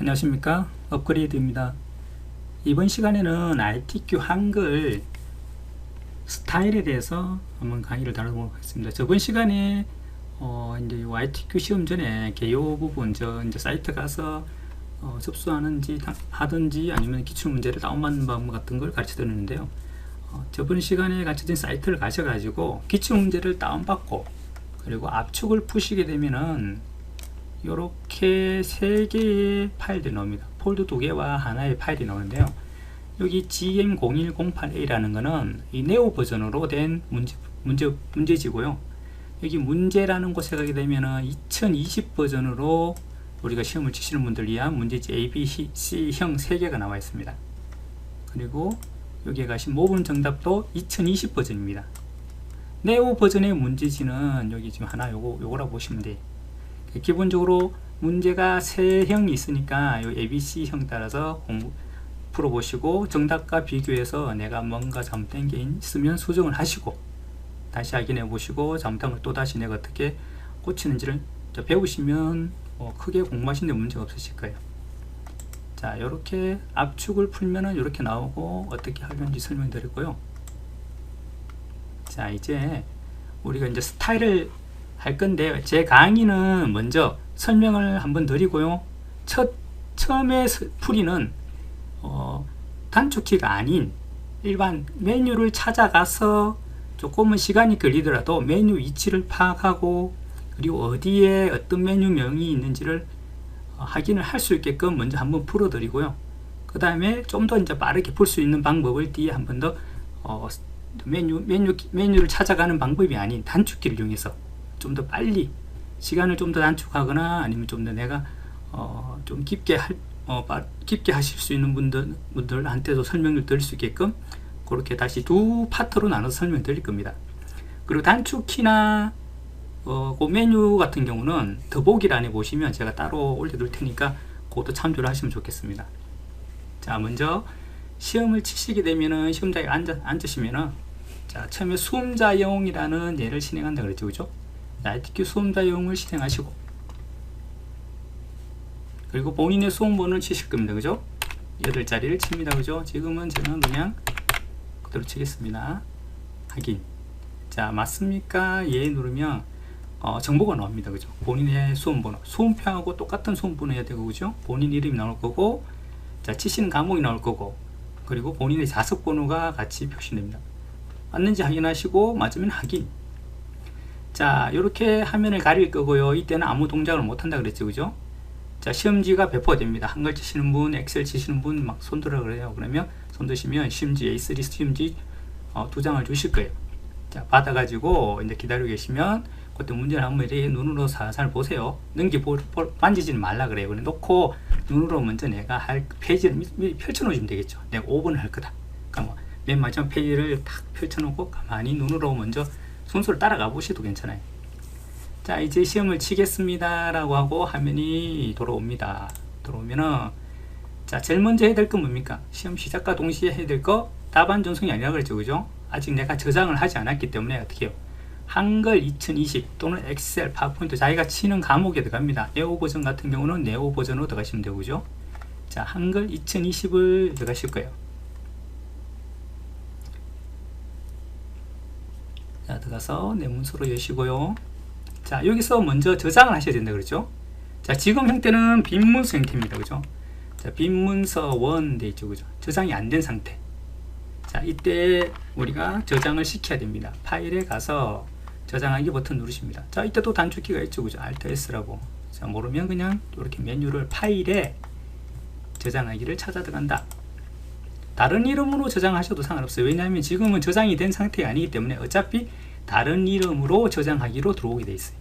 안녕하십니까, 업그레이드입니다. 이번 시간에는 ITQ 한글 스타일에 대해서 한번 강의를 다뤄보도록 하겠습니다. 저번 시간에 이제 ITQ 시험 전에 개요 부분, 이제 사이트 가서 접수하는지 하든지 아니면 기출 문제를 다운받는 방법 같은 걸 가르쳐 드렸는데요. 저번 시간에 가르쳐진 사이트를 가셔가지고 기출 문제를 다운받고 그리고 압축을 푸시게 되면은 이렇게 3개의 파일들이 나옵니다. 폴더 2개와 하나의 파일이 나오는데요. 여기 GM0108A라는 거는 이 네오 버전으로 된 문제지고요. 여기 문제라는 곳에 가게 되면은 2020 버전으로 우리가 시험을 치시는 분들 위한 문제지 A, B, C형 3개가 나와 있습니다. 그리고 여기에 가신 모분 정답도 2020 버전입니다. 네오 버전의 문제지는 여기 지금 하나 요거라고 보시면 돼요. 기본적으로 문제가 3형이 있으니까 요 ABC형 따라서 풀어보시고 정답과 비교해서 내가 뭔가 잘못된 게 있으면 수정을 하시고 다시 확인해 보시고 잘못한 걸 또다시 내가 어떻게 고치는지를 배우시면 크게 공부하시는데 문제가 없으실 거예요. 자, 이렇게 압축을 풀면은 이렇게 나오고 어떻게 하는지 설명드렸고요. 자, 이제 우리가 이제 스타일을 할 건데 제 강의는 먼저 설명을 한번 드리고요. 처음에 풀이는 단축키가 아닌 일반 메뉴를 찾아가서 조금은 시간이 걸리더라도 메뉴 위치를 파악하고 그리고 어디에 어떤 메뉴명이 있는지를 확인을 할 수 있게끔 먼저 한번 풀어 드리고요. 그 다음에 좀 더 이제 빠르게 풀 수 있는 방법을 뒤에 한 번 더 메뉴를 찾아가는 방법이 아닌 단축키를 이용해서 좀 더 빨리 시간을 좀 더 단축하거나 아니면 좀 더 내가 좀 깊게 하실 수 있는 분들한테도 설명을 드릴 수 있게끔 그렇게 다시 두 파트로 나눠서 설명 드릴 겁니다. 그리고 단축키나 그 메뉴 같은 경우는 더보기란에 보시면 제가 따로 올려둘 테니까 그것도 참조를 하시면 좋겠습니다. 자, 먼저 시험을 치시게 되면은 시험장에 앉으시면은 자, 처음에 수험자용이라는 예를 실행한다 그랬죠, 그죠? ITQ 수험자용을 실행하시고 그리고 본인의 수험번호를 치실 겁니다, 그죠? 8자리를 칩니다, 그죠? 지금은 저는 그냥 그대로 치겠습니다. 확인. 자, 맞습니까? 예 누르면 정보가 나옵니다, 그죠? 본인의 수험번호, 수험표하고 똑같은 수험번호여야 되고, 그죠? 본인 이름이 나올 거고, 자, 치시는 과목이 나올 거고, 그리고 본인의 자석번호가 같이 표시됩니다. 맞는지 확인하시고 맞으면 확인. 자, 이렇게 화면을 가릴 거고요. 이때는 아무 동작을 못 한다 그랬죠, 그죠? 자, 시험지가 배포가 됩니다. 한글 치시는 분, 엑셀 치시는 분 막 손들어 그래요. 그러면 손 드시면 시험지 A3 시험지 2장을 주실 거예요. 자, 받아가지고 이제 기다리고 계시면 그때 문제를 한번 이렇게 눈으로 살살 보세요. 만지지는 말라 그래요. 그래 놓고 눈으로 먼저 내가 할 페이지를 미리 펼쳐 놓으시면 되겠죠. 내가 5번을 할 거다. 그러니까 맨 마지막 페이지를 탁 펼쳐 놓고 가만히 눈으로 먼저 순서를 따라가 보셔도 괜찮아요. 자, 이제 시험을 치겠습니다 라고 하고 화면이 돌아옵니다. 돌아오면은 자, 제일 먼저 해야 될 건 뭡니까? 시험 시작과 동시에 해야 될 거 답안 전송이 아니라 그랬죠, 그죠? 아직 내가 저장을 하지 않았기 때문에 어떻게 해요? 한글 2020 또는 엑셀, 파워포인트 자기가 치는 과목에 들어갑니다. 네오 버전 같은 경우는 네오 버전으로 들어가시면 되고, 그죠? 자, 한글 2020을 들어가실 거예요. 자, 들어가서 내 문서로 여시고요. 자, 여기서 먼저 저장을 하셔야 된다 그랬죠? 자, 지금 형태는 빈 문서 형태입니다, 그죠? 자, 빈 문서 1 돼 있죠, 그죠? 저장이 안 된 상태. 자, 이때 우리가 저장을 시켜야 됩니다. 파일에 가서 저장하기 버튼 누르십니다. 자, 이때 또 단축키가 있죠, 그죠? Alt S라고. 자, 모르면 그냥 이렇게 메뉴를 파일에 저장하기를 찾아 들어간다. 다른 이름으로 저장하셔도 상관없어요. 왜냐하면 지금은 저장이 된 상태가 아니기 때문에 어차피 다른 이름으로 저장하기로 들어오게 돼 있어요.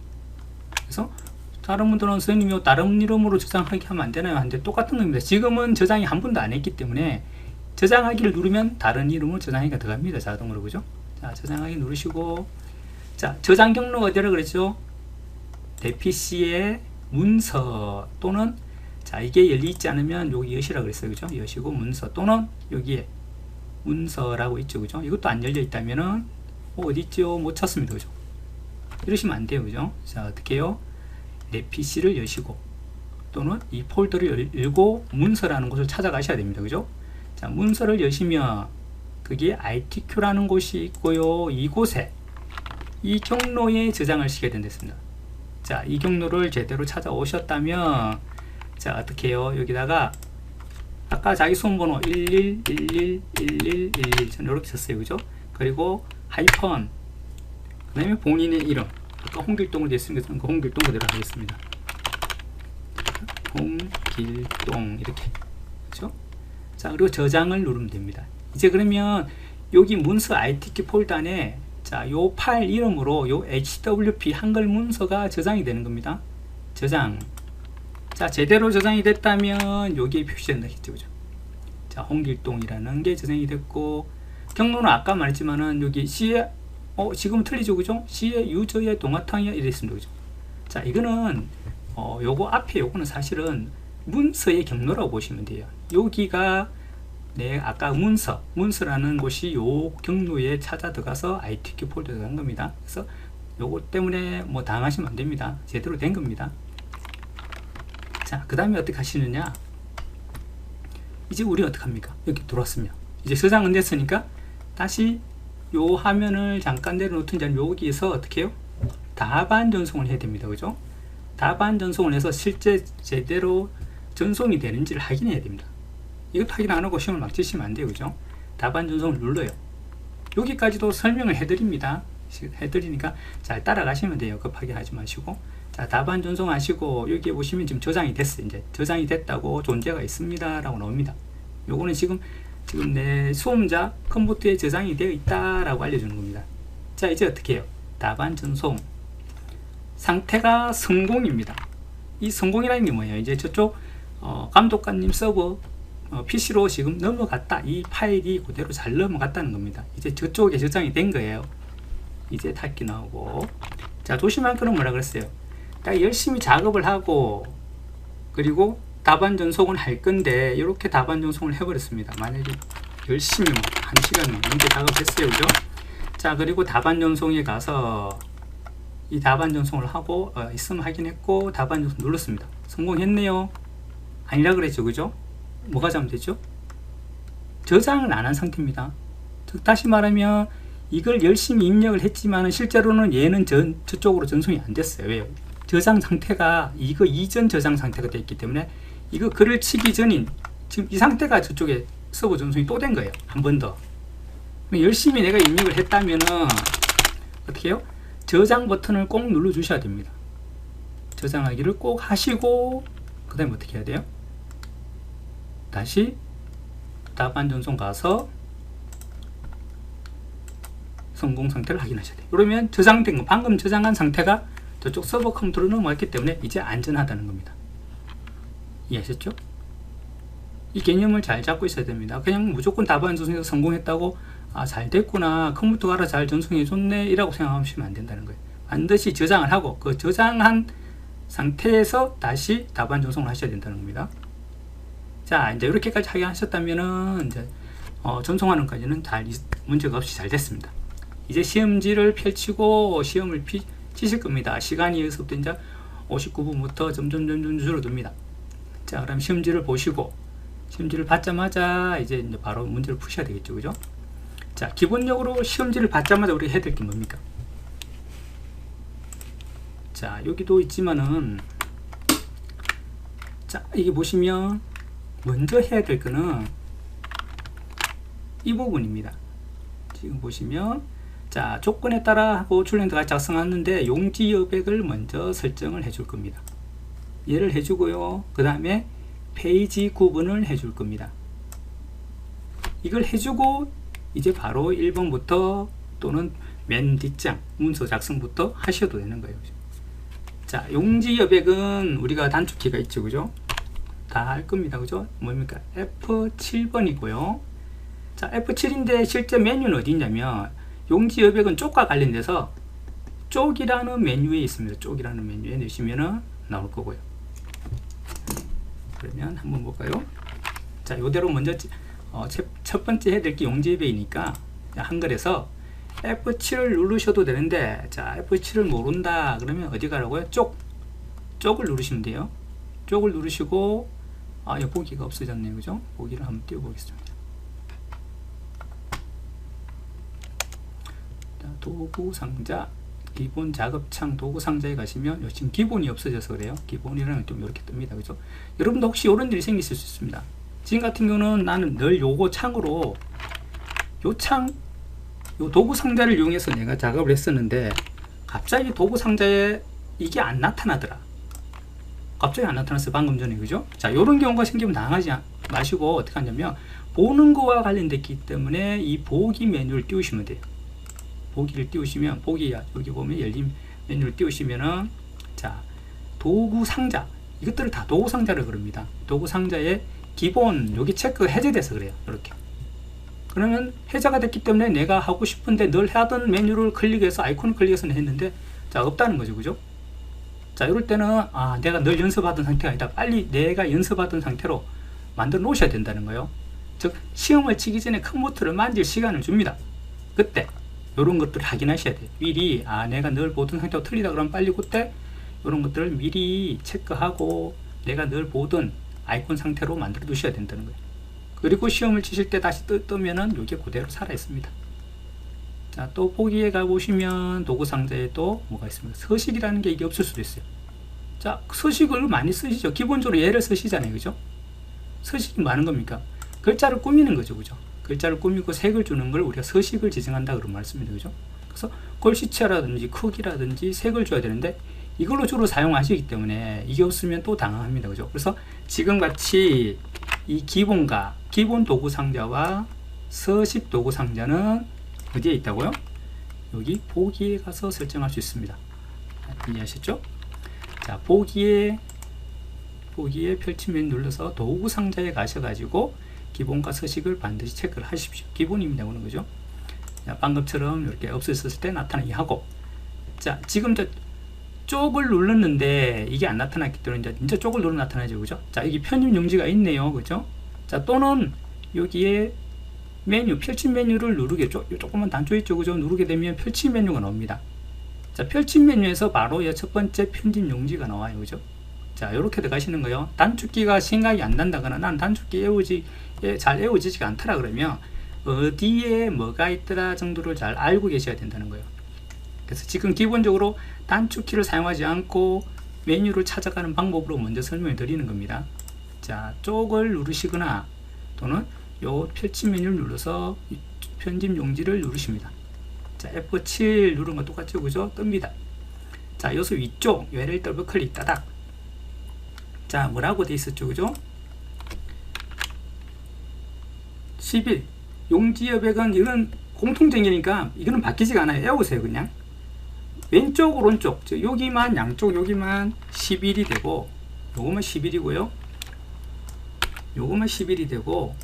그래서 다른 분들은 선생님이 다른 이름으로 저장하기 하면 안 되나요? 한데 똑같은 겁니다. 지금은 저장이 한 번도 안 했기 때문에 저장하기를 누르면 다른 이름으로 저장하기가 들어갑니다, 자동으로, 그죠? 자, 저장하기 누르시고, 자, 저장 경로가 어디라 그랬죠? 내 PC의 문서 또는 자, 이게 열리지 않으면 여기 여시라 그랬어요, 그죠? 여시고 문서 또는 여기에 문서라고 있죠, 그죠? 이것도 안 열려 있다면은 어디 있죠? 못 찾습니다, 그죠? 이러시면 안 돼요, 그죠? 자, 어떻게 해요? 내 PC를 여시고 또는 이 폴더를 열고 문서라는 곳을 찾아가셔야 됩니다. 그죠? 자, 문서를 여시면 거기에 ITQ라는 곳이 있고요. 이곳에 이 경로에 저장을 시켜야 된댔습니다. 자, 이 경로를 제대로 찾아오셨다면 자, 어떻게 해요? 여기다가 아까 자기 수험번호 11111111 저는 이렇게 썼어요. 그죠? 그리고 하이펀 그 다음에 본인의 이름 아까 홍길동으로 되어 있으니까 저는 그 홍길동 그대로 하겠습니다. 홍길동 이렇게 그죠? 자, 그리고 저장을 누르면 됩니다. 이제 그러면 여기 문서 ITQ 폴더 안에 자, 요 파일 이름으로 요 HWP 한글 문서가 저장이 되는 겁니다. 저장. 자, 제대로 저장이 됐다면 여기에 표시된다겠죠. 그죠? 자, 홍길동이라는 게 저장이 됐고, 경로는 아까 말했지만은 여기 C에 지금 틀리죠. 그죠? C의 유저의 동화탕이야 이랬습니다. 그죠? 자, 이거는 요거 앞에 요거는 사실은 문서의 경로라고 보시면 돼요. 여기가 아까 문서라는 곳이 요 경로에 찾아 들어가서 ITQ 폴더에 들어간 겁니다. 그래서 요거 때문에 뭐 당하시면 안 됩니다. 제대로 된 겁니다. 자, 그 다음에 어떻게 하시느냐? 이제 우리 어떻게 합니까? 여기 들어왔으면 이제 저장은 됐으니까 다시 요 화면을 잠깐 내려놓든 여기에서 어떻게 해요? 답안 전송을 해야 됩니다. 그죠? 답안 전송을 해서 실제 제대로 전송이 되는지를 확인해야 됩니다. 이것도 확인 안 하고 시험을 막 치시면 안 돼요. 그죠? 답안 전송을 눌러요. 여기까지도 설명을 해드립니다. 해드리니까 잘 따라가시면 돼요. 급하게 하지 마시고. 자, 답안 전송하시고 여기에 보시면 지금 저장이 됐어요. 이제 저장이 됐다고 존재가 있습니다. 라고 나옵니다. 요거는 지금 내 수험자 컴퓨터에 저장이 되어 있다. 라고 알려주는 겁니다. 자, 이제 어떻게 해요? 답안 전송. 상태가 성공입니다. 이 성공이라는 게 뭐예요? 이제 저쪽 감독관님 서버 PC로 지금 넘어갔다. 이 파일이 그대로 잘 넘어갔다는 겁니다. 이제 저쪽에 저장이 된 거예요. 이제 닫기 나오고. 자, 조심할 거는 뭐라 그랬어요? 딱 열심히 작업을 하고 그리고 답안 전송을 할 건데 이렇게 답안 전송을 해버렸습니다. 만약에 열심히 1시간 넘게 작업했어요. 그죠? 자, 그리고 답안 전송에 가서 이 답안 전송을 하고 있으면 확인했고 답안 전송 눌렀습니다. 성공했네요. 아니라 그랬죠. 그죠? 뭐가 잘못됐죠? 저장을 안 한 상태입니다. 즉 다시 말하면 이걸 열심히 입력을 했지만 실제로는 얘는 저쪽으로 전송이 안 됐어요. 왜요? 저장 상태가 이거 이전 저장 상태가 됐기 때문에 이거 글을 치기 전인 지금 이 상태가 저쪽에 서버 전송이 또 된 거예요. 한 번 더. 열심히 내가 입력을 했다면은 어떻게 해요? 저장 버튼을 꼭 눌러 주셔야 됩니다. 저장하기를 꼭 하시고 그 다음에 어떻게 해야 돼요? 다시 답안 전송 가서 성공 상태를 확인하셔야 돼요. 그러면 저장된 거, 방금 저장한 상태가 저쪽 서버 컴퓨터로 넘어왔기 때문에 이제 안전하다는 겁니다. 이해하셨죠? 이 개념을 잘 잡고 있어야 됩니다. 그냥 무조건 답안 전송에서 성공했다고 잘 됐구나, 컴퓨터가 알아 잘 전송해 줬네 이라고 생각하시면 안 된다는 거예요. 반드시 저장을 하고 그 저장한 상태에서 다시 답안 전송을 하셔야 된다는 겁니다. 자, 이제 이렇게까지 확인하셨다면은 이제 전송하는 까지는 문제가 없이 잘 됐습니다. 이제 시험지를 펼치고 시험을 치실 겁니다. 시간이 여기서부터 이제 59분부터 점점 줄어듭니다. 자, 그럼 시험지를 보시고 시험지를 받자마자 이제 바로 문제를 푸셔야 되겠죠. 그죠? 자, 기본적으로 시험지를 받자마자 우리가 해야 될 게 뭡니까? 자, 여기도 있지만은 자, 이게 보시면 먼저 해야 될 거는 이 부분입니다. 지금 보시면 자, 조건에 따라 하고 출력자가 작성하는데 용지 여백을 먼저 설정을 해줄 겁니다. 얘를 해주고요. 그 다음에 페이지 구분을 해줄 겁니다. 이걸 해주고 이제 바로 1번부터 또는 맨 뒷장 문서 작성부터 하셔도 되는 거예요. 자, 용지 여백은 우리가 단축키가 있죠. 그죠? 다 할 겁니다. 그죠? 뭡니까? F7번이고요. 자, F7인데 실제 메뉴는 어디 있냐면 용지 여백은 쪽과 관련돼서 쪽이라는 메뉴에 있습니다. 쪽이라는 메뉴에 넣으시면은 나올 거고요. 그러면 한번 볼까요? 자, 요대로 먼저 첫 번째 해야 될 게 용지 여백이니까 한글에서 F7을 누르셔도 되는데 자, F7을 모른다 그러면 어디 가라고요? 쪽을 누르시면 돼요. 쪽을 누르시고, 이 보기가 없어졌네요. 그죠? 보기를 한번 띄워보겠습니다. 자, 도구 상자, 기본 작업창 도구 상자에 가시면, 지금 기본이 없어져서 그래요. 기본이라는 좀 이렇게 뜹니다. 그죠? 여러분도 혹시 이런 일이 생기실 수 있습니다. 지금 같은 경우는 나는 늘 요거 창으로, 요 도구 상자를 이용해서 내가 작업을 했었는데, 갑자기 도구 상자에 이게 안 나타나더라. 갑자기 안 나타났어요. 방금 전에. 그죠? 자, 요런 경우가 생기면 당하지 마시고 어떻게 하냐면, 보는 거와 관련됐기 때문에 이 보기 메뉴를 띄우시면 돼요. 보기를 띄우시면, 여기 보면 열림 메뉴를 띄우시면은, 자, 도구 상자, 이것들을 다 도구 상자를 그럽니다. 도구 상자에 기본 여기 체크 해제돼서 그래요. 이렇게. 그러면 해제가 됐기 때문에 내가 하고 싶은데 늘 하던 메뉴를 클릭해서 아이콘을 클릭해서 했는데, 자, 없다는 거죠. 그죠? 자, 이럴 때는 내가 늘 연습하던 상태가 아니다. 빨리 내가 연습하던 상태로 만들어 놓으셔야 된다는 거예요. 즉, 시험을 치기 전에 컴퓨터를 만질 시간을 줍니다. 그때 이런 것들을 확인하셔야 돼요. 미리 내가 늘 보던 상태와 틀리다 그러면 빨리 그때 이런 것들을 미리 체크하고 내가 늘 보던 아이콘 상태로 만들어 두셔야 된다는 거예요. 그리고 시험을 치실 때 다시 뜨면은 이게 그대로 살아 있습니다. 자, 또 보기에 가보시면 도구 상자에 또 뭐가 있습니다. 서식이라는 게 이게 없을 수도 있어요. 자, 서식을 많이 쓰시죠. 기본적으로 얘를 쓰시잖아요. 그죠? 서식이 많은 겁니까? 글자를 꾸미는 거죠. 그죠? 글자를 꾸미고 색을 주는 걸 우리가 서식을 지정한다 그런 말씀입니다. 그죠? 그래서 글씨체라든지 크기라든지 색을 줘야 되는데 이걸로 주로 사용하시기 때문에 이게 없으면 또 당황합니다. 그죠? 그래서 지금 같이 이 기본 도구 상자와 서식 도구 상자는 어디에 있다고요? 여기 보기에 가서 설정할 수 있습니다. 이해하셨죠? 자, 보기에 펼침 메뉴 눌러서 도구 상자에 가셔가지고 기본과 서식을 반드시 체크를 하십시오. 기본입니다. 그런 거죠. 자, 방금처럼 이렇게 없어졌을 때 나타나게 하고, 자, 지금 쪽을 눌렀는데 이게 안 나타났기 때문에 이제 쪽을 누르면 나타나죠. 그죠? 자, 여기 편집 용지가 있네요. 그죠? 자, 또는 여기에 메뉴, 펼침 메뉴를 누르겠죠. 조금만 단조 있죠. 그죠? 누르게 되면 펼침 메뉴가 나옵니다. 자, 펼침 메뉴에서 바로 첫 번째 편집 용지가 나와요. 그죠? 자, 이렇게 들어가시는 거예요. 단축키가 생각이 안 난다거나 난 단축키 잘 외워지지가 않더라 그러면 어디에 뭐가 있더라 정도를 잘 알고 계셔야 된다는 거예요. 그래서 지금 기본적으로 단축키를 사용하지 않고 메뉴를 찾아가는 방법으로 먼저 설명해 드리는 겁니다. 자, 쪽을 누르시거나 또는 요 펼침 메뉴를 눌러서 편집 용지를 누르십니다. 자, F7 누르는 거 똑같죠? 그죠? 뜹니다. 자, 여기서 위쪽 얘를 더블 클릭 따닥. 자, 뭐라고 돼 있었죠? 그죠? 11 용지 여백은 이건 공통정의니까 이거는 바뀌지가 않아요. 외우세요. 그냥 왼쪽 오른쪽 여기만 양쪽 여기만 11이 되고 요거만 11이고요. 요거만 11이 되고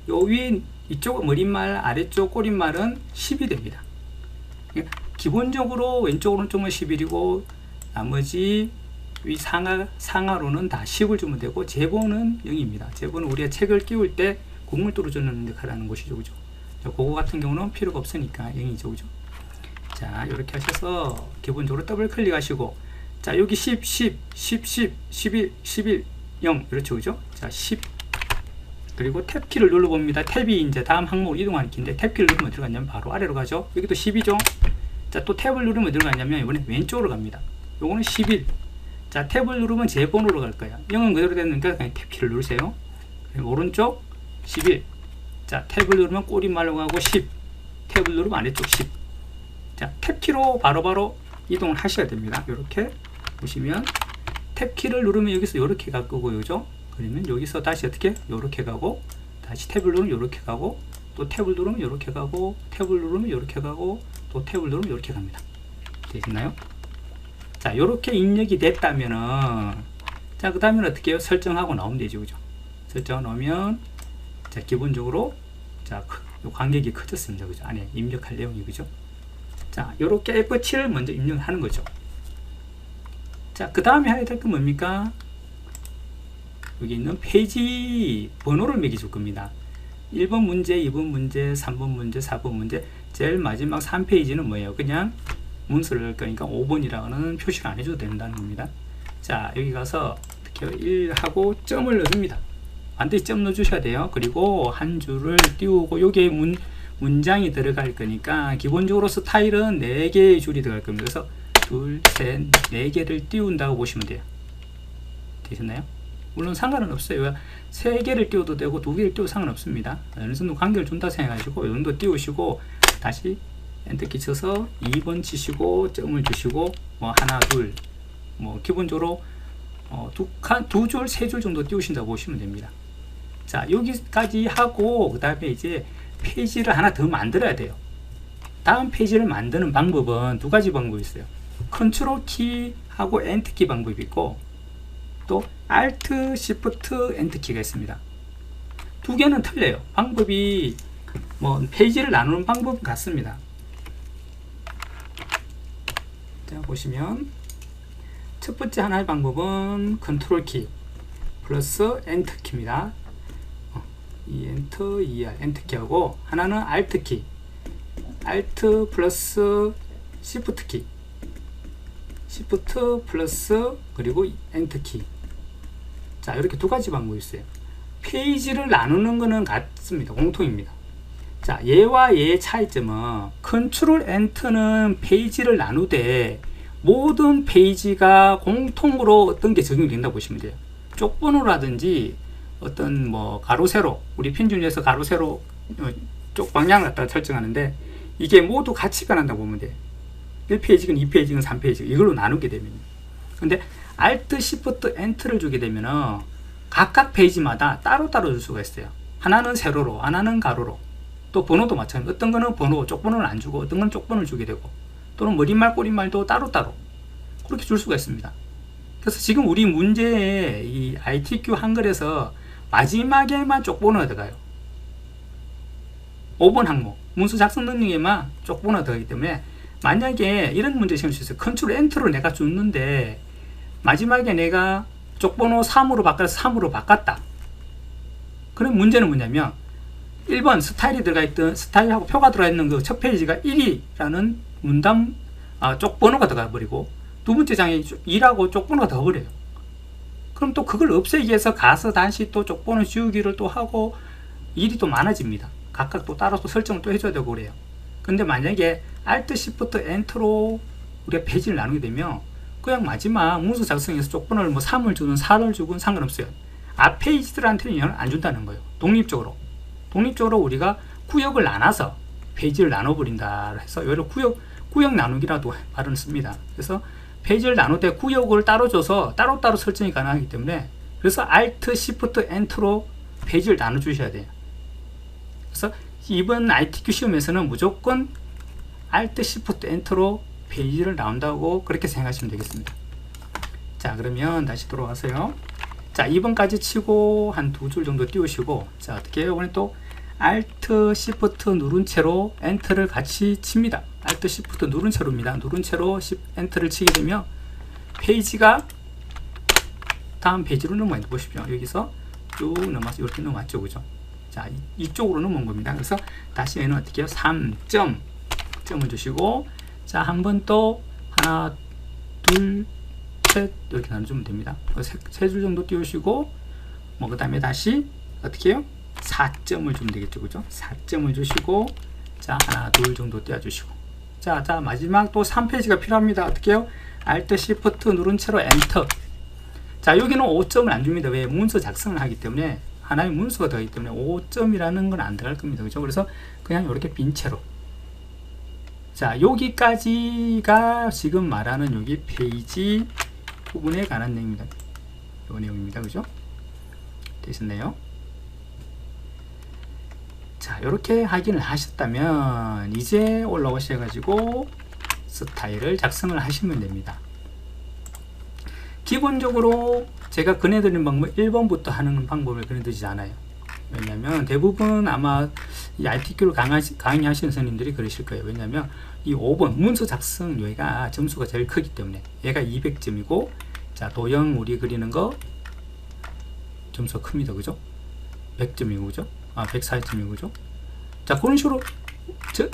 요 위에 이쪽 머릿말 아래쪽 꼬릿말은 10이 됩니다. 기본적으로 왼쪽 오른쪽만 11이고 나머지 위 상하로는 다 10을 주면 되고 제본은 0입니다. 제본은 우리가 책을 끼울 때 국물 뚫어주는 역할을 하는 것이죠. 그죠? 그거 같은 경우는 필요가 없으니까 0이죠. 그죠? 자, 이렇게 하셔서 기본적으로 더블 클릭하시고, 자, 여기 10, 10, 10, 10, 11, 11, 0 이렇죠. 그죠? 자, 10 그리고 탭키를 눌러봅니다. 탭이 이제 다음 항목으로 이동하는 키인데 탭키를 누르면 어디로 가냐면 바로 아래로 가죠. 여기도 10이죠. 자, 또 탭을 누르면 어디로 가냐면 이번에 왼쪽으로 갑니다. 요거는 11. 자, 탭을 누르면 제본으로 갈 거야. 0은 그대로 됐는데 그냥 탭키를 누르세요. 오른쪽 11. 자, 탭을 누르면 꼬리말로 가고 10. 탭을 누르면 아래쪽 10. 자, 탭키로 바로바로 이동을 하셔야 됩니다. 이렇게 보시면 탭키를 누르면 여기서 이렇게 갈 거고요. 그죠? 그러면 여기서 다시 어떻게? 이렇게 가고 다시 탭을 누르면 이렇게 가고 또 탭을 누르면 이렇게 가고 탭을 누르면 이렇게 가고 또 탭을 누르면 이렇게 갑니다. 되셨나요? 자, 이렇게 입력이 됐다면은 자, 그 다음에 어떻게 해요? 설정하고 나오면 되죠. 그죠? 설정을 넣으면 자, 기본적으로 자, 요 간격이 커졌습니다. 그죠? 안에 입력할 내용이. 그죠? 자, 요렇게 F7을 먼저 입력을 하는 거죠. 자, 그 다음에 해야 될 건 뭡니까? 여기 있는 페이지 번호를 매겨줄 겁니다. 1번 문제, 2번 문제, 3번 문제, 4번 문제. 제일 마지막 3페이지는 뭐예요? 그냥 문서를 거니까 5번이라고는 표시를 안 해줘도 된다는 겁니다. 자, 여기 가서 어떻게 어떻게 1 하고 점을 넣어줍니다. 반드시 점 넣어주셔야 돼요. 그리고 한 줄을 띄우고 요게 문장이 들어갈 거니까 기본적으로 스타일은 4개의 줄이 들어갈 겁니다. 그래서 둘, 셋, 4개를 띄운다고 보시면 돼요. 되셨나요? 물론 상관은 없어요. 3개를 띄워도 되고 2개를 띄워도 상관없습니다. 어느 정도 관계를 준다 생각하시고 이 정도 띄우시고 다시 엔터키 쳐서 2번 치시고 점을 주시고 뭐 하나, 둘, 뭐 기본적으로 두 줄, 3줄 정도 띄우신다고 보시면 됩니다. 자, 여기까지 하고 그 다음에 이제 페이지를 하나 더 만들어야 돼요. 다음 페이지를 만드는 방법은 2가지 방법이 있어요. 컨트롤 키 하고 엔터 키 방법이 있고 또 Alt, Shift, 엔터 키가 있습니다. 2개는 틀려요. 방법이 뭐 페이지를 나누는 방법은 같습니다. 자, 보시면 첫 번째 하나의 방법은 컨트롤 키 플러스 엔터 키입니다. 이 엔터, ER, 엔터 키하고 하나는 Alt 키, Alt 플러스 Shift 키, Shift 플러스 그리고 엔터 키. 자, 이렇게 2가지 방법이 있어요. 페이지를 나누는 거는 같습니다. 공통입니다. 자, 얘와 얘의 차이점은 컨트롤 엔터는 페이지를 나누되 모든 페이지가 공통으로 어떤 게 적용이 된다고 보시면 돼요. 쪽번호라든지 어떤 뭐 가로 세로, 우리 편집에서 가로 세로 쪽 방향을 갖다 설정하는데 이게 모두 같이 변한다고 보면 돼요. 1페이지건 2페이지건 3페이지 이걸로 나누게 되면. 근데 Alt, Shift, Enter를 주게 되면은 각각 페이지마다 따로따로 줄 수가 있어요. 하나는 세로로, 하나는 가로로. 또 번호도 마찬가지. 어떤 거는 번호, 쪽번호를 안 주고 어떤 건 쪽번호를 주게 되고 또는 머릿말, 꼬릿말도 따로따로 그렇게 줄 수가 있습니다. 그래서 지금 우리 문제의 이 ITQ 한글에서 마지막에만 쪽번호가 들어가요. 5번 항목 문서 작성 능력에만 쪽번호가 들어가기 때문에 만약에 이런 문제 시험을 수 있어요. 컨트롤 엔터로 내가 줬는데 마지막에 내가 쪽번호 3으로 바꿔서 3으로 바꿨다. 그럼 문제는 뭐냐면 1번 스타일이 들어가 있던 스타일하고 표가 들어가 있는 그 첫 페이지가 1이라는 문단 쪽번호가 들어가 버리고 두 번째 장에 2라고 쪽번호가 더 버려요. 그럼 또 그걸 없애기 위해서 가서 다시 또 쪽번호 지우기를 또 하고 일이 또 많아집니다. 각각 또 따로 또 설정을 또 해줘야 되고 그래요. 근데 만약에 Alt, Shift, Enter로 우리가 페이지를 나누게 되면 그냥 마지막 문서 작성에서 쪽번호를 뭐 3을 주든 4를 주든 상관없어요. 앞 페이지들한테는 영향을 안 준다는 거예요. 독립적으로 우리가 구역을 나눠서 페이지를 나눠버린다 해서 여기를 구역 나누기라도 말은 씁니다. 그래서 페이지를 나눌 때 구역을 따로 줘서 따로따로 설정이 가능하기 때문에 그래서 Alt, Shift, Enter로 페이지를 나눠 주셔야 돼요. 그래서 이번 ITQ 시험에서는 무조건 Alt, Shift, Enter로 페이지를 나온다고 그렇게 생각하시면 되겠습니다. 자, 그러면 다시 돌아가서요. 자, 2번까지 치고 한 2줄 정도 띄우시고 자, 어떻게 해요? 이번에 또 Alt, Shift 누른 채로 엔터를 같이 칩니다. Alt, Shift 누른 채로입니다. 누른 채로 엔터를 치게 되면 페이지가 다음 페이지로 넘어가 보십시오. 여기서 쭉 넘어서 이렇게 넘어왔죠, 그죠? 자, 이쪽으로 넘어온 겁니다. 그래서 다시 얘는 어떻게 해요? 3점 점을 주시고 자, 한 번 또 하나, 둘, 셋 이렇게 나눠주면 됩니다. 세 줄 정도 띄우시고 뭐 그 다음에 다시 어떻게 해요? 4점을 주면 되겠죠, 그죠? 4점을 주시고 자, 하나, 둘 정도 띄워주시고 자, 마지막 또 3페이지가 필요합니다. 어떻게 해요? Alt, Shift 누른 채로 엔터. 자, 여기는 5점을 안 줍니다. 왜? 문서 작성을 하기 때문에 하나의 문서가 되기 때문에 5점이라는 건 안 들어갈 겁니다, 그죠? 그래서 그냥 이렇게 빈 채로 자, 여기까지가 지금 말하는 여기 페이지 부분에 관한 내용입니다. 이 내용입니다, 그죠? 되셨네요. 자, 이렇게 확인을 하셨다면 이제 올라오셔가지고 스타일을 작성을 하시면 됩니다. 기본적으로 제가 권해드리는 방법 1번부터 하는 방법을 권해드리지 않아요. 왜냐하면 대부분 아마 이 ITQ를 강의하시는 선생님들이 그러실 거예요. 왜냐하면 이 5번 문서 작성 여기가 점수가 제일 크기 때문에 얘가 200점이고 자, 도형 우리 그리는 거 점수가 큽니다, 그죠? 100점이고 그죠? 140점이고 그죠? 자, 그런 식으로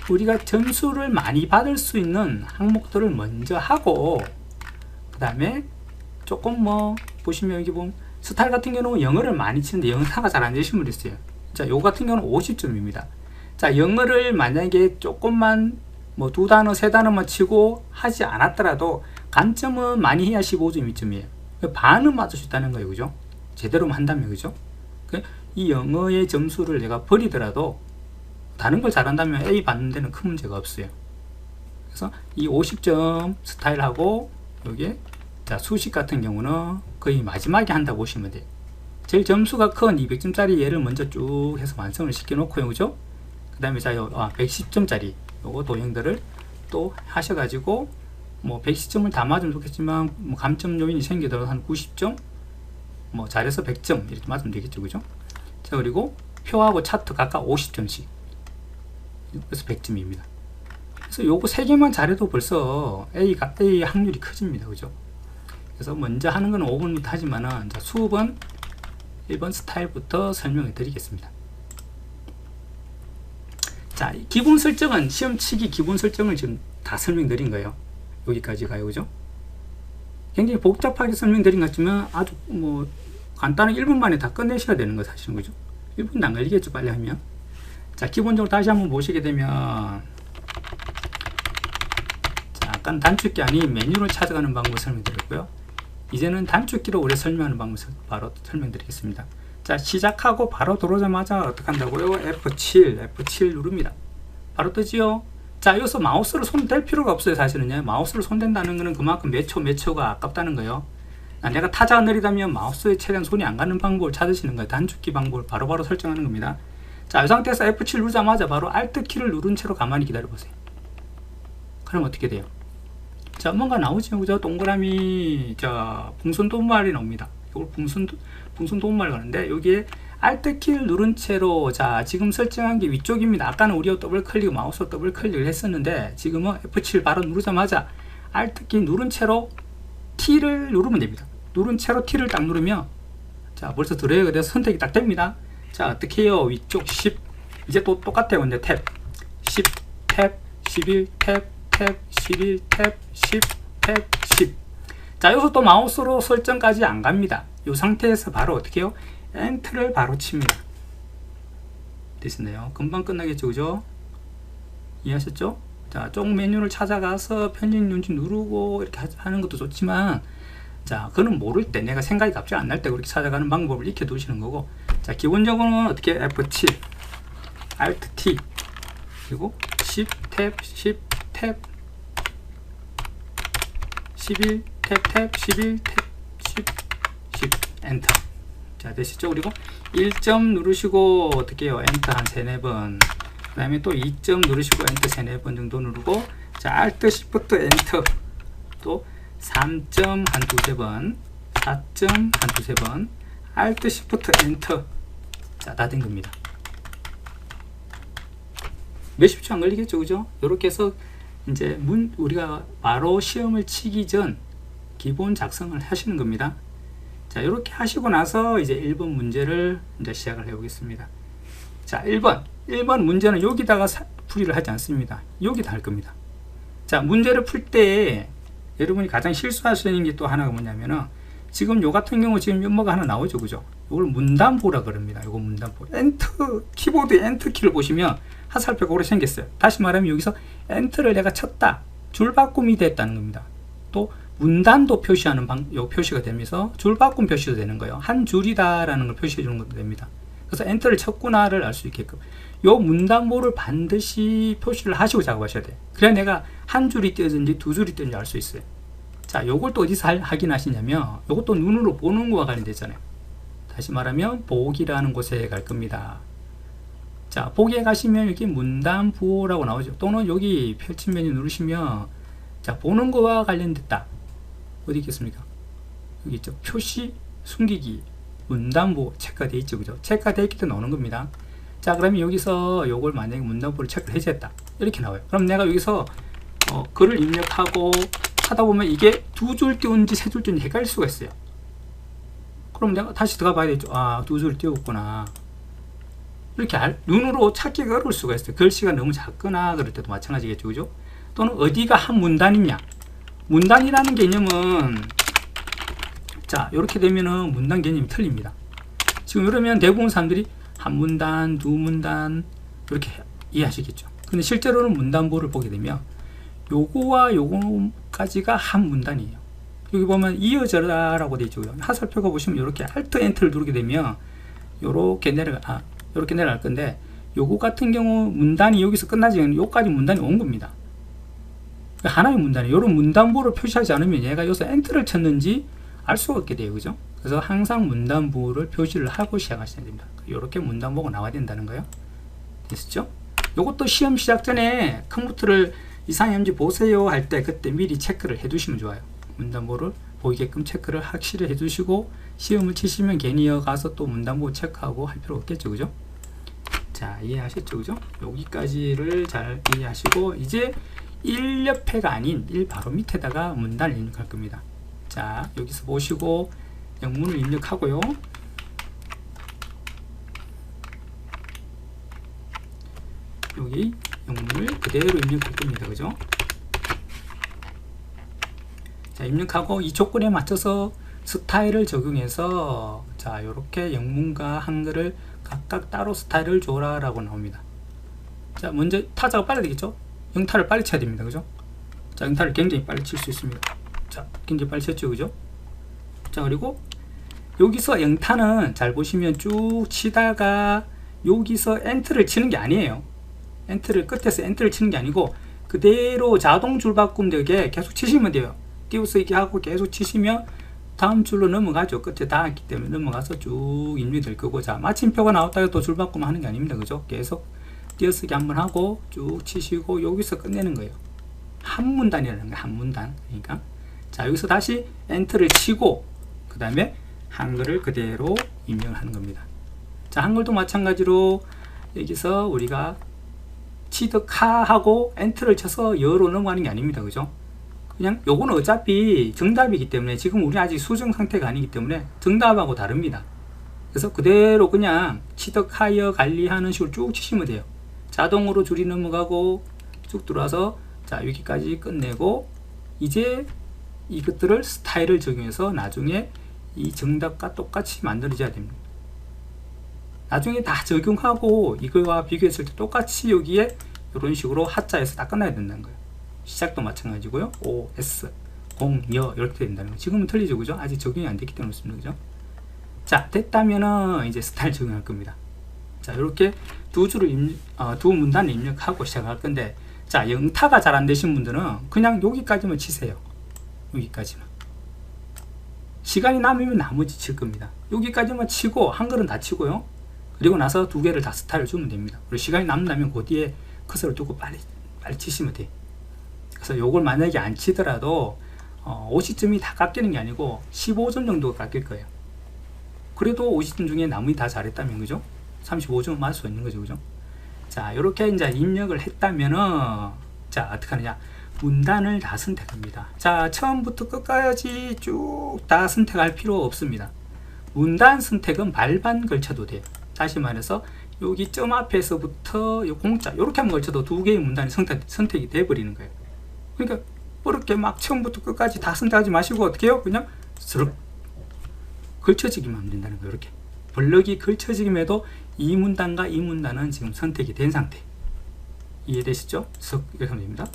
우리가 점수를 많이 받을 수 있는 항목들을 먼저 하고 그 다음에 조금 뭐 보시면 여기 보면 스타일 같은 경우는 영어를 많이 치는데 영어가 잘 안 되시는 분이 있어요. 자, 요거 같은 경우는 50점입니다. 자, 영어를 만약에 조금만 뭐 2단어, 3단어만 치고 하지 않았더라도 간점은 많이 해야 15점, 2점이에요. 반은 맞을 수 있다는 거예요. 그죠? 제대로만 한다면, 그죠? 이 영어의 점수를 내가 버리더라도 다른 걸 잘한다면 A 받는 데는 큰 문제가 없어요. 그래서 이 50점 스타일하고 여기에 자, 수식 같은 경우는 거의 마지막에 한다고 보시면 돼요. 제일 점수가 큰 200점짜리 얘를 먼저 쭉 해서 완성을 시켜 놓고요. 그죠? 그 다음에 자, 110점짜리 요거 도형들을 또 하셔가지고 뭐 110점을 다 맞으면 좋겠지만 뭐 감점 요인이 생기더라도 한 90점 뭐 잘해서 100점 이렇게 맞으면 되겠죠. 그죠? 자, 그리고 표하고 차트 각각 50점씩, 그래서 100점입니다. 그래서 요거 3개만 잘해도 벌써 A 확률이 커집니다. 그죠? 그래서 먼저 하는 건 5분부터 하지만은 자, 수업은 1번 스타일부터 설명해 드리겠습니다. 자, 기본 설정은 시험치기 기본 설정을 지금 다 설명드린 거예요. 여기까지 가요. 그죠? 굉장히 복잡하게 설명드린 것 같지만 아주 뭐 간단한 1분 만에 다 끝내셔야 되는 거 사실은. 그죠? 1분도 안 걸리겠죠, 빨리 하면. 자, 기본적으로 다시 한번 보시게 되면 자, 아까는 단축키 아닌 메뉴를 찾아가는 방법을 설명드렸고요. 이제는 단축키로 우리 설명하는 방법을 바로 설명드리겠습니다. 자, 시작하고 바로 들어오자마자 어떻게 한다고요? F7 누릅니다. 바로 뜨지요? 자, 여기서 마우스를 손댈 필요가 없어요. 사실은요. 마우스를 손댄다는 것은 그만큼 몇 초가 아깝다는 거예요. 내가 타자가 느리다면 마우스에 최대한 손이 안 가는 방법을 찾으시는 거예요. 단축키 방법을 바로바로 설정하는 겁니다. 자, 이 상태에서 F7 누르자마자 바로 Alt키를 누른 채로 가만히 기다려보세요. 그럼 어떻게 돼요? 자, 뭔가 나오죠. 그죠? 동그라미, 자, 풍선도움말이 나옵니다. 이걸 풍선도움말 가는데, 여기에 Alt키를 누른 채로, 자, 지금 설정한 게 위쪽입니다. 아까는 우리가 더블 클릭, 마우스로 더블 클릭을 했었는데, 지금은 F7 바로 누르자마자 Alt키 누른 채로 T를 누르면 됩니다. 누른 채로 T를 딱 누르면, 자, 벌써 드래그 돼서 선택이 딱 됩니다. 자, 어떻게 해요? 위쪽 10. 이제 또 똑같아요. 근데 탭. 10, 탭, 11, 탭, 탭, 11, 탭, 10, 탭, 10. 자, 여기서 또 마우스로 설정까지 안 갑니다. 이 상태에서 바로 어떻게 해요? 엔터를 바로 칩니다. 됐네요. 금방 끝나겠죠. 그죠? 이해하셨죠? 자, 쪽 메뉴를 찾아가서 편집 눈치 누르고 이렇게 하는 것도 좋지만, 자, 그는 모를 때, 내가 생각이 갑자기 안 날 때 그렇게 찾아가는 방법을 익혀 두시는 거고, 자, 기본적으로는 어떻게 F7, Alt T, 그리고 10, 탭, 10, 탭, 11, 탭, 11, 탭, 10, 10, 엔터. 자, 되시죠? 그리고 1점 누르시고 어떻게 해요? 엔터 한 3, 4번. 그 다음에 또 2점 누르시고 엔터 3, 4번 정도 누르고, 자, Alt Shift 엔터. 또 3점 한 2, 3번, 4점 한 2, 3번, Alt Shift 엔터. 자, 다 된 겁니다. 몇십 초 안 걸리겠죠, 그죠? 이렇게 해서 이제 우리가 바로 시험을 치기 전 기본 작성을 하시는 겁니다. 자, 이렇게 하시고 나서 이제 1번 문제를 이제 시작을 해 보겠습니다. 자, 1번 문제는 여기다가 풀이를 하지 않습니다. 여기다 할 겁니다. 자, 문제를 풀 때 여러분이 가장 실수하시는 게 또 하나가 뭐냐면은, 지금 요 같은 경우 지금 뭐가 하나 나오죠, 그죠? 이걸 문단보라 그럽니다. 이거 문단보. 엔터, 키보드 엔터 키를 보시면 화살표가 오래 생겼어요. 다시 말하면 여기서 엔터를 내가 쳤다, 줄바꿈이 됐다는 겁니다. 또 문단도 표시하는 요 표시가 되면서 줄바꿈 표시도 되는 거예요. 한 줄이다라는 걸 표시해 주는 것도 됩니다. 그래서 엔터를 쳤구나를 알 수 있게끔 요 문단보를 반드시 표시를 하시고 작업하셔야 돼요. 그래야 내가 한 줄이 띄어진지 2줄이 띄어진지 알 수 있어요. 자, 요걸 또 어디서 확인하시냐면, 요것도 눈으로 보는 거와 관련되잖아요. 다시 말하면 보기라는 곳에 갈 겁니다. 자, 보기에 가시면 여기 문단 부호라고 나오죠. 또는 여기 펼침 메뉴 누르시면, 자, 보는 거와 관련됐다. 어디 있겠습니까? 여기 있죠. 표시 숨기기 문단 부호 체크되어 있죠. 그죠? 체크되어 있기 때문에 나오는 겁니다. 자, 그러면 여기서 요걸 만약에 문단 부호를 체크를 해제했다, 이렇게 나와요. 그럼 내가 여기서 글을 입력하고 하다 보면 이게 2줄 띄운지 3줄 띄운지 헷갈릴 수가 있어요. 그럼 내가 다시 들어가 봐야 되죠. 아, 2줄 띄웠구나. 이렇게 눈으로 찾기가 어려울 수가 있어요. 글씨가 너무 작거나 그럴 때도 마찬가지겠죠. 그죠? 또는 어디가 한 문단이냐. 문단이라는 개념은 자, 이렇게 되면은 문단 개념이 틀립니다. 지금 이러면 대부분 사람들이 한 문단, 두 문단 이렇게 이해하시겠죠. 근데 실제로는 문단부를 보게 되면 요거와 요거까지가 한 문단이에요. 여기 보면 이어져라라고 되어 있죠. 하살표가 보시면 이렇게 Alt Enter를 누르게 되면 요렇게 내려갈 건데, 요거 같은 경우 문단이 여기서 끝나지 않으면 요까지 문단이 온 겁니다. 하나의 문단이에요. 요런 문단부를 표시하지 않으면 얘가 여기서 엔터를 쳤는지 알 수가 없게 돼요. 그죠? 그래서 항상 문단부를 표시를 하고 시작하셔야 됩니다. 이렇게 문단부가 나와야 된다는 거예요. 됐죠? 요것도 시험 시작 전에 컴퓨터를 이상했는지 보세요 할 때 그때 미리 체크를 해 두시면 좋아요. 문단부를 보이게끔 체크를 확실히 해 두시고, 시험을 치시면 괜히 가서 또 문단부 체크하고 할 필요 없겠죠. 그죠? 자, 이해하셨죠? 그죠? 여기까지를 잘 이해하시고, 이제 1 옆에가 아닌 1 바로 밑에다가 문단을 입력할 겁니다. 자, 여기서 보시고 영문을 입력하고요. 여기 영문을 그대로 입력할 겁니다. 그죠? 자, 입력하고 이 조건에 맞춰서 스타일을 적용해서, 자, 요렇게 영문과 한글을 각각 따로 스타일을 줘라 라고 나옵니다. 자, 먼저 타자가 빨리 되겠죠? 영타를 빨리 쳐야 됩니다. 그죠? 자, 영타를 굉장히 빨리 칠 수 있습니다. 자, 굉장히 빨리 쳤죠. 그죠? 자, 그리고 여기서 영타는 잘 보시면 쭉 치다가 여기서 엔터를 치는 게 아니에요. 엔터를 끝에서 엔터를 치는 게 아니고 그대로 자동 줄바꿈 되게 계속 치시면 돼요. 띄워쓰기 하고 계속 치시면 다음 줄로 넘어가죠. 끝에 닿았기 때문에 넘어가서 쭉 입력이 될 거고, 자, 마침표가 나왔다가 또 줄바꿈 하는 게 아닙니다. 그죠? 계속 띄어쓰기 한번 하고 쭉 치시고 여기서 끝내는 거예요. 한 문단이라는 거예요. 한 문단. 그러니까 자, 여기서 다시 엔터를 치고 그 다음에 한글을 그대로 입력을 하는 겁니다. 자, 한글도 마찬가지로 여기서 우리가 취득하고 엔터를 쳐서 여로 넘어가는 게 아닙니다. 그죠? 그냥 요거는 어차피 정답이기 때문에, 지금 우리 아직 수정 상태가 아니기 때문에 정답하고 다릅니다. 그래서 그대로 그냥 취득하여 관리하는 식으로 쭉 치시면 돼요. 자동으로 줄이 넘어가고 쭉 들어와서, 자, 여기까지 끝내고, 이제 이것들을 스타일을 적용해서 나중에 이 정답과 똑같이 만들어져야 됩니다. 나중에 다 적용하고 이거와 비교했을 때 똑같이 여기에 이런 식으로 하자에서 다 끝나야 된다는 거예요. 시작도 마찬가지고요. O, S, 공, 여 이렇게 된다는 거예요. 지금은 틀리죠. 그죠? 아직 적용이 안 됐기 때문에 그렇습니다. 그죠? 자, 됐다면은 이제 스타일 적용할 겁니다. 자, 이렇게 두 문단을 입력하고 시작할 건데, 자, 영타가 잘 안 되신 분들은 그냥 여기까지만 치세요. 여기까지만. 시간이 남으면 나머지 칠 겁니다. 여기까지만 치고 한글은 다 치고요. 그리고 나서 두 개를 다 스타일을 주면 됩니다. 그리고 시간이 남는다면 그 뒤에 커서를 두고 빨리 치시면 돼요. 그래서 요걸 만약에 안 치더라도 50점이 다 깎이는 게 아니고 15점 정도가 깎일 거예요. 그래도 50점 중에 나머지 다 잘했다면, 그죠? 35점은 맞을 수 있는 거죠. 그죠? 자, 이렇게 이제 입력을 했다면은, 자, 어떻게 하느냐? 문단을 다 선택합니다. 자, 처음부터 끝까지 쭉 다 선택할 필요 없습니다. 문단 선택은 말반 걸쳐도 돼요. 다시 말해서 여기 점 앞에서부터 이 공짜 이렇게 한번 걸쳐도 두 개의 문단이 선택이 돼 버리는 거예요. 그러니까 이렇게 막 처음부터 끝까지 다 선택하지 마시고 어떻게 해요? 그냥 스르륵 걸쳐지기만 하면 된다는 거예요. 이렇게 블럭이 걸쳐지기만 해도 이 문단과 이 문단은 지금 선택이 된 상태. 이해되시죠? 슥 이렇게 하면 됩니다.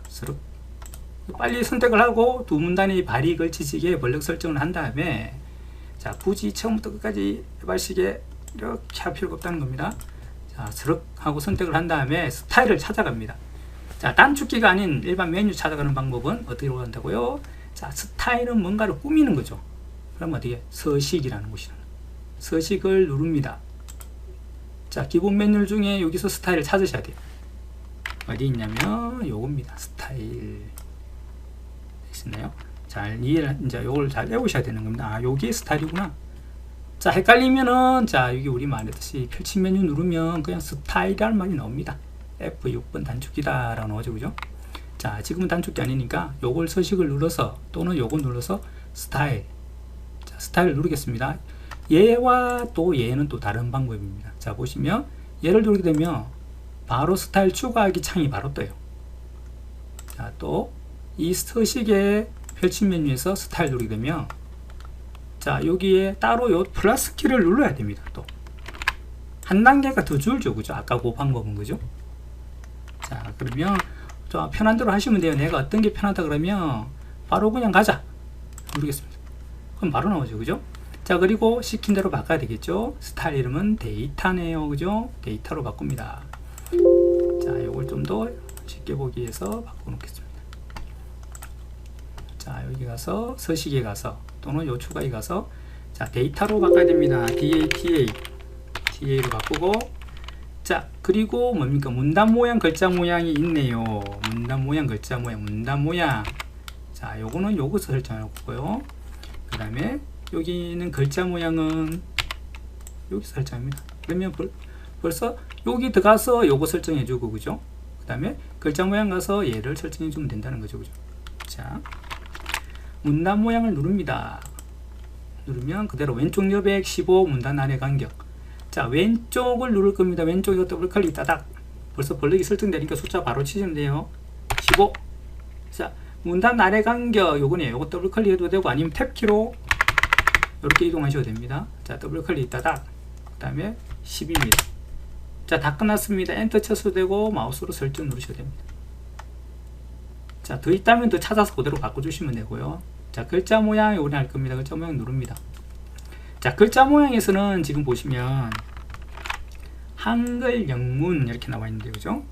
스르륵 빨리 선택을 하고 두 문단이 발이 걸치지게 블럭 설정을 한 다음에, 자, 굳이 처음부터 끝까지 해발시게 이렇게 할 필요가 없다는 겁니다. 자, 스르륵 하고 선택을 한 다음에 스타일을 찾아갑니다. 자, 단축키가 아닌 일반 메뉴 찾아가는 방법은 어떻게 한다고요? 자, 스타일은 뭔가를 꾸미는 거죠. 그러면 어떻게? 서식이라는 곳이라는 서식을 누릅니다. 자, 기본 메뉴 중에 여기서 스타일을 찾으셔야 돼요. 어디 있냐면 요겁니다. 스타일. 되시나요? 잘 이해를, 이제 요걸 잘 외우셔야 되는 겁니다. 아, 요게 스타일이구나. 자, 헷갈리면은, 자, 여기 우리 말했듯이 펼침 메뉴 누르면 그냥 스타일이라는 말이 나옵니다. F6번 단축키다 라고 나오죠. 그죠? 자, 지금은 단축키 아니니까 요걸 서식을 눌러서 또는 요걸 눌러서 스타일. 자, 스타일을 누르겠습니다. 얘와 또 얘는 또 다른 방법입니다. 자, 보시면 얘를 누르게 되면 바로 스타일 추가하기 창이 바로 떠요. 자, 또 이 서식의 펼침 메뉴에서 스타일 누르게 되면 자, 여기에 따로 요 플러스 키를 눌러야 됩니다. 또 한 단계가 더 줄죠, 그죠? 아까 그 방법은, 그죠? 자, 그러면 자, 편한 대로 하시면 돼요. 내가 어떤 게 편하다 그러면 바로 그냥 가자 누르겠습니다. 그럼 바로 나오죠, 그죠? 자, 그리고 시킨 대로 바꿔야 되겠죠? 스타일 이름은 데이터네요, 그죠? 데이터로 바꿉니다. 자, 요걸 좀 더 쉽게 보기 위해서 바꿔 놓겠습니다. 자, 여기 가서 서식에 가서 또는 요 추가에 가서 자, 데이터로 바꿔야 됩니다. DA로 바꾸고, 자, 그리고 뭡니까? 문단 모양, 글자 모양이 있네요. 문단 모양, 글자 모양, 문단 모양. 자, 요거는 요것을 설정해 놓고요. 그 다음에 여기는 글자 모양은 여기서 설정합니다. 그러면 벌써 여기 들어가서 요거 설정해 주고, 그죠? 그 다음에 글자 모양 가서 얘를 설정해 주면 된다는 거죠, 그죠? 자, 문단 모양을 누릅니다. 누르면 그대로 왼쪽 여백 15 문단 아래 간격. 자, 왼쪽을 누를 겁니다. 왼쪽에 더블 클릭 따닥. 벌써 번역이 설정되니까 숫자 바로 치시면 돼요. 15. 자, 문단 아래 간격 요거네요. 요거 더블 클릭해도 되고 아니면 탭키로 이렇게 이동하셔도 됩니다. 자, 더블 클릭 따닥. 그 다음에 10입니다. 자, 다 끝났습니다. 엔터 쳐도 되고 마우스로 설정 누르셔도 됩니다. 자, 더 있다면 더 찾아서 그대로 바꿔주시면 되고요. 자, 글자 모양 요번에 할 겁니다. 글자 모양 누릅니다. 자, 글자 모양에서는 지금 보시면 한글 영문 이렇게 나와 있는데, 그죠?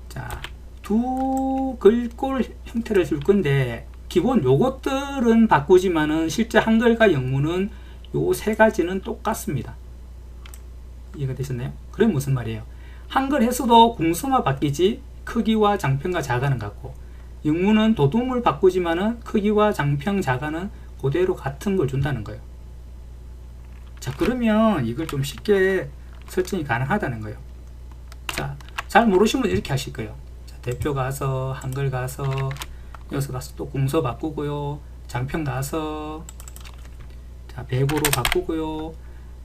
자, 두 글꼴 형태를 줄 건데 기본 요것들은 바꾸지만은 실제 한글과 영문은 요 세 가지는 똑같습니다. 이해가 되셨나요? 그럼 무슨 말이에요? 한글 해서도 공수만 바뀌지 크기와 장평과 자가는 같고, 영문은 도둠을 바꾸지만은 크기와 장평 자가는 그대로 같은 걸 준다는 거예요. 자, 그러면 이걸 좀 쉽게 설정이 가능하다는 거예요. 자, 잘 모르시면 이렇게 하실 거예요. 자, 대표 가서 한글 가서 여기서 가서 또 공서 바꾸고요. 장평 가서 자, 105로 바꾸고요.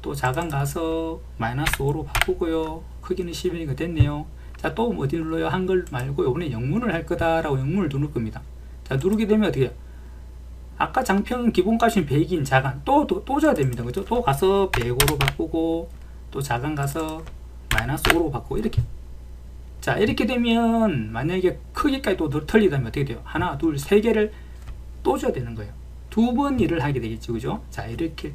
또 자강 가서 -5로 바꾸고요. 크기는 10이니까 됐네요. 자, 또 어디 눌러요? 한글 말고 이번에 영문을 할 거다라고 영문을 누를 겁니다. 자, 누르게 되면 어떻게 해요? 아까 장평 기본값인 100인 자강 또 줘야 됩니다. 그죠? 또 가서 105로 바꾸고 또 자강 가서 -5로 바꾸고 이렇게. 자, 이렇게 되면 만약에 크기까지 또 틀리다면 어떻게 돼요? 하나, 둘, 세 개를 또 줘야 되는 거예요. 두 번 일을 하게 되겠죠, 그죠? 자, 이렇게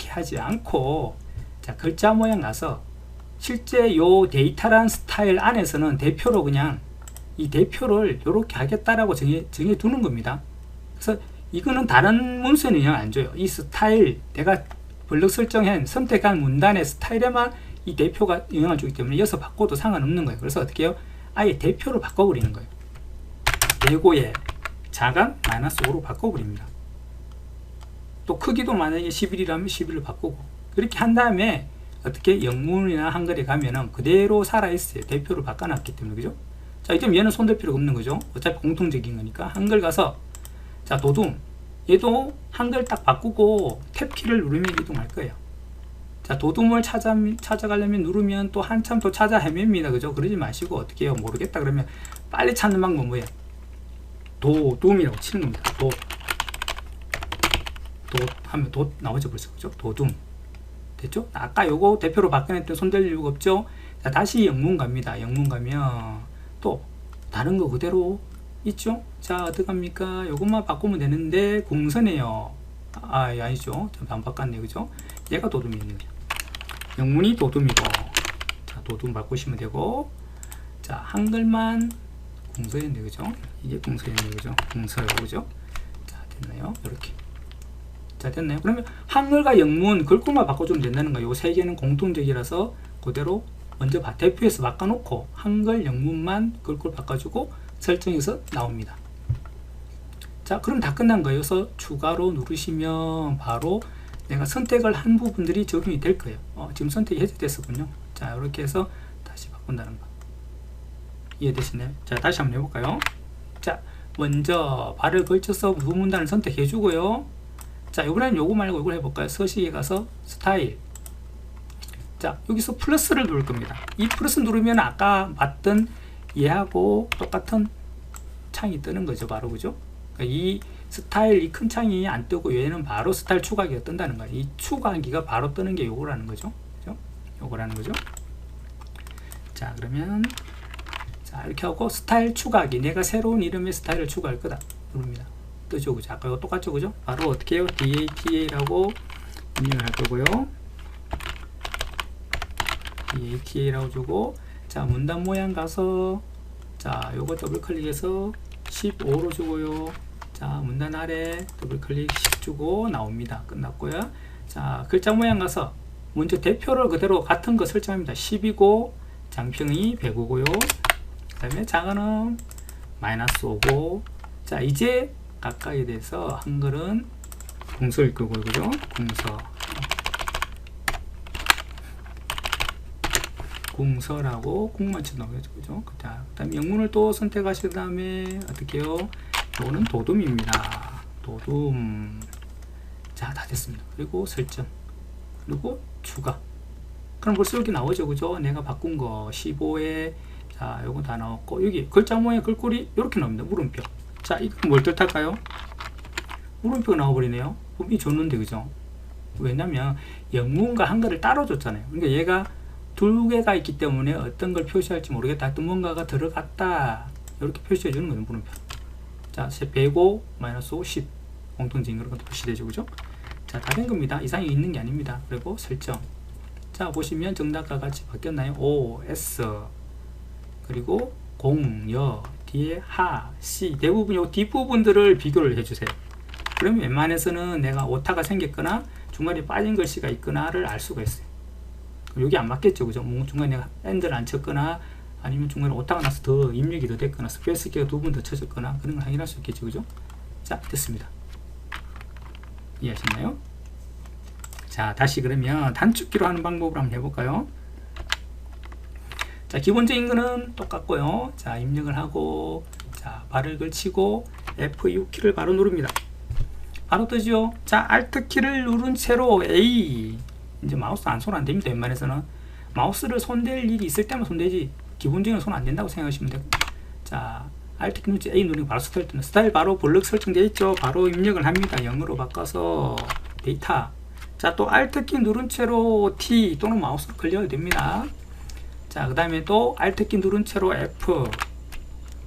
하지 않고 자, 글자 모양 가서 실제 요 데이터란 스타일 안에서는 대표로 그냥 이 대표를 이렇게 하겠다라고 정해 두는 겁니다. 그래서 이거는 다른 문서에는 영향 안 줘요. 이 스타일, 내가 블럭 설정한 선택한 문단의 스타일에만 이 대표가 영향을 주기 때문에 이어서 바꿔도 상관없는 거예요. 그래서 어떻게 해요? 아예 대표로 바꿔버리는 거예요. 예고에 자강 -5로 바꿔버립니다. 또 크기도 만약에 11이라면 11을 바꾸고 그렇게 한 다음에 어떻게 영문이나 한글에 가면은 그대로 살아있어요. 대표를 바꿔놨기 때문에, 그죠? 자, 이제 얘는 손댈 필요가 없는 거죠. 어차피 공통적인 거니까. 한글 가서 자, 도둠 얘도 한글 딱 바꾸고 탭키를 누르면 이동할 거예요. 자, 도둠을 찾아가려면 누르면 또 한참 또 찾아 헤맵니다. 그죠? 그러지 마시고 어떻게 해요? 모르겠다 그러면 빨리 찾는 방법은 뭐예요? 도둠이라고 치는 겁니다. 도 하면 도 나오죠 벌써, 그죠? 도둠 됐죠? 아까 요거 대표로 바꿔냈던 손댈 이유가 없죠? 자, 다시 영문 갑니다. 영문 가면 또 다른 거 그대로 있죠? 자, 어떡합니까? 요것만 바꾸면 되는데 공서네요. 아니죠. 안 바꿨네요. 그죠? 얘가 도둠이네요. 영문이 도둠이고, 자, 도둠 바꾸시면 되고, 자, 한글만 공서였네요. 그죠? 이게 공서였네요. 그죠? 공서요. 그죠? 자, 됐나요? 이렇게. 자, 됐나요? 그러면 한글과 영문 글꼴만 바꿔주면 된다는 거예요. 요 세 개는 공통적이라서 그대로 먼저 대표에서 바꿔놓고 한글, 영문만 글꼴 바꿔주고 설정해서 나옵니다. 자, 그럼 다 끝난 거예요. 그래서 추가로 누르시면 바로 내가 선택을 한 부분들이 적용이 될 거예요. 지금 선택이 해제됐었군요. 자, 이렇게 해서 다시 바꾼다는 거. 이해되시나요? 자, 다시 한번 해볼까요? 자, 먼저 발을 걸쳐서 부문단을 선택해 주고요. 자, 이번에는 요거 말고 이걸 해볼까요? 서식에 가서 스타일. 자, 여기서 플러스를 누를 겁니다. 이 플러스 누르면 아까 봤던 얘하고 똑같은 창이 뜨는 거죠. 바로, 그죠? 그러니까 이 스타일 이 큰 창이 안 뜨고 얘는 바로 스타일 추가기가 뜬다는 거예요. 이 추가기가 바로 뜨는 게 요거라는 거죠. 그죠? 요거라는 거죠. 자, 그러면 자, 이렇게 하고 스타일 추가기, 내가 새로운 이름의 스타일을 추가할 거다 누릅니다. 뜨죠, 그죠? 아까 이거 똑같죠, 그죠? 바로 어떻게 해요? DATA라고 입력을 할 거고요. DATA라고 주고, 자, 문단 모양 가서, 자, 요거 더블 클릭해서 15로 주고요. 자, 문단 아래 더블 클릭 10 주고 나옵니다. 끝났고요. 자, 글자 모양 가서 먼저 대표를 그대로 같은 거 설정합니다. 10이고 장평이 105고요. 그 다음에 작은음 -5고, 자, 이제 가까이 돼서 한글은 궁서일 거고요. 그죠? 궁서라고 궁만 쳐넣어야죠. 그죠? 그 다음에 영문을 또 선택하신 다음에 어떻게 해요? 이거는 도둠입니다. 도둠. 자, 다 됐습니다. 그리고 설정. 그리고 추가. 그럼 벌써 여기 나오죠. 그죠? 내가 바꾼 거 15에, 자, 요거 다 나왔고, 여기 글자 모양 글꼴이 이렇게 나옵니다. 물음표. 자, 이건 뭘 뜻할까요? 물음표가 나와버리네요. 범위 줬는데, 그죠? 왜냐면 영문과 한글을 따로 줬잖아요. 그러니까 얘가 두 개가 있기 때문에 어떤 걸 표시할지 모르겠다. 하여튼 뭔가가 들어갔다. 이렇게 표시해 주는 거예요, 물음표. 자, 105, -5, 10. 공통적인 그런 것도 표시되죠, 그죠? 자, 다 된 겁니다. 이상이 있는 게 아닙니다. 그리고 설정. 자, 보시면 정답과 같이 바뀌었나요? O, S. 그리고 공, 여, 뒤에 하, 시. 대부분 요 뒷부분들을 비교를 해주세요. 그러면 웬만해서는 내가 오타가 생겼거나 중간에 빠진 글씨가 있거나를 알 수가 있어요. 여기 안 맞겠죠, 그죠? 중간에 내가 엔드를 안 쳤거나 아니면 중간에 오타가 나서 더 입력이 더 됐거나 스페이스 키가 두 번 더 쳐졌거나 그런 걸 확인할 수 있겠죠, 그죠? 자, 됐습니다. 이해하셨나요? 자, 다시 그러면 단축키로 하는 방법을 한번 해볼까요? 자, 기본적인 거는 똑같고요. 자, 입력을 하고, 자, 발을 걸치고 F6키를 바로 누릅니다. 바로 뜨죠? 자, Alt키를 누른 채로 A. 이제 마우스 손 안 됩니다. 웬만해서는 마우스를 손댈 일이 있을 때만 손대지 기본적으로 손 안 된다고 생각하시면 되고, 자, Alt 키 누르지 A 누르면 바로 스타일 뜨는, 스타일 바로 블럭 설정되어 있죠. 바로 입력을 합니다. 0으로 바꿔서 데이터. 자, 또 Alt 키 누른 채로 T 또는 마우스를 클릭해도 됩니다. 자, 그 다음에 또 Alt 키 누른 채로 F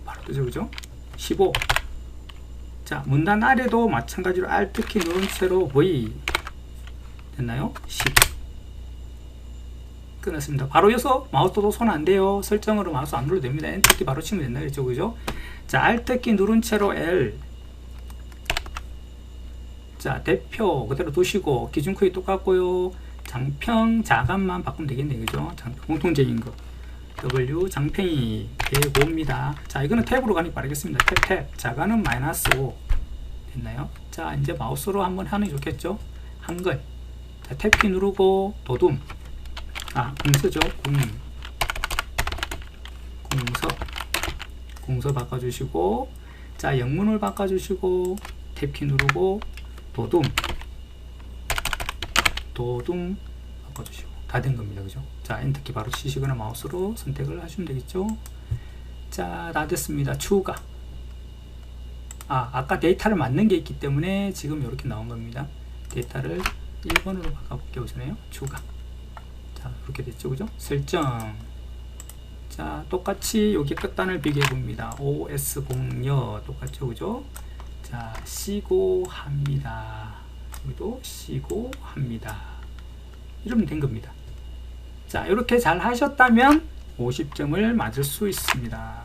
바로 뜨죠, 그죠? 15. 자, 문단 아래도 마찬가지로 Alt 키 누른 채로 V 됐나요? 10. 끝났습니다. 바로 이어서 마우스도 손 안 돼요. 설정으로 마우스 안 눌러도 됩니다. 엔터키 바로 치면 된다 그랬죠, 그죠? 자, Alt키 누른 채로 L. 자, 대표 그대로 두시고 기준 크기 똑같고요. 장평 자간만 바꾸면 되겠네, 그죠? 장평 공통적인 거. W 장평이 105입니다. 자, 이거는 탭으로 가니 빠르겠습니다. 탭 자간은 -5 됐나요? 자, 이제 마우스로 한번 하는 게 좋겠죠? 한글. 자, 탭키 누르고 도둠. 궁서죠. 궁서 바꿔주시고, 자, 영문을 바꿔주시고, 탭키 누르고, 도둠 바꿔주시고, 다 된 겁니다. 그죠? 자, 엔터키 바로 치시거나 마우스로 선택을 하시면 되겠죠? 자, 다 됐습니다. 추가. 아까 데이터를 맞는 게 있기 때문에 지금 이렇게 나온 겁니다. 데이터를 1번으로 바꿔볼게요. 우선에요. 추가. 자, 이렇게 됐죠, 그죠? 설정. 자, 똑같이 여기 끝단을 비교해 봅니다. OS0여 똑같죠, 그죠? 자, 쉬고 합니다. 여기도 쉬고 합니다. 이러면 된 겁니다. 자, 이렇게 잘 하셨다면 50점을 맞을 수 있습니다.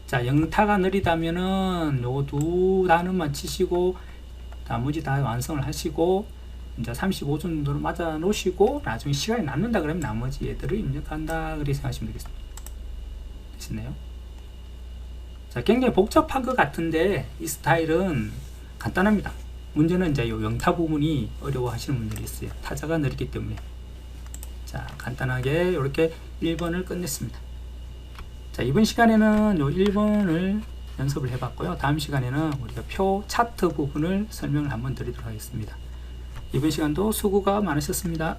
자, 영타가 느리다면은 요 두 단어만 치시고 나머지 다 완성을 하시고 이제 35점 정도로 맞아 놓으시고 나중에 시간이 남는다 그러면 나머지 얘들을 입력한다 그렇게 생각하시면 되겠습니다. 되시나요? 자, 굉장히 복잡한 것 같은데 이 스타일은 간단합니다. 문제는 이제 이 영타 부분이 어려워 하시는 분들이 있어요. 타자가 느리기 때문에. 자, 간단하게 이렇게 1번을 끝냈습니다. 자, 이번 시간에는 요 1번을 연습을 해봤고요. 다음 시간에는 우리가 표 차트 부분을 설명을 한번 드리도록 하겠습니다. 이번 시간도 수고가 많으셨습니다.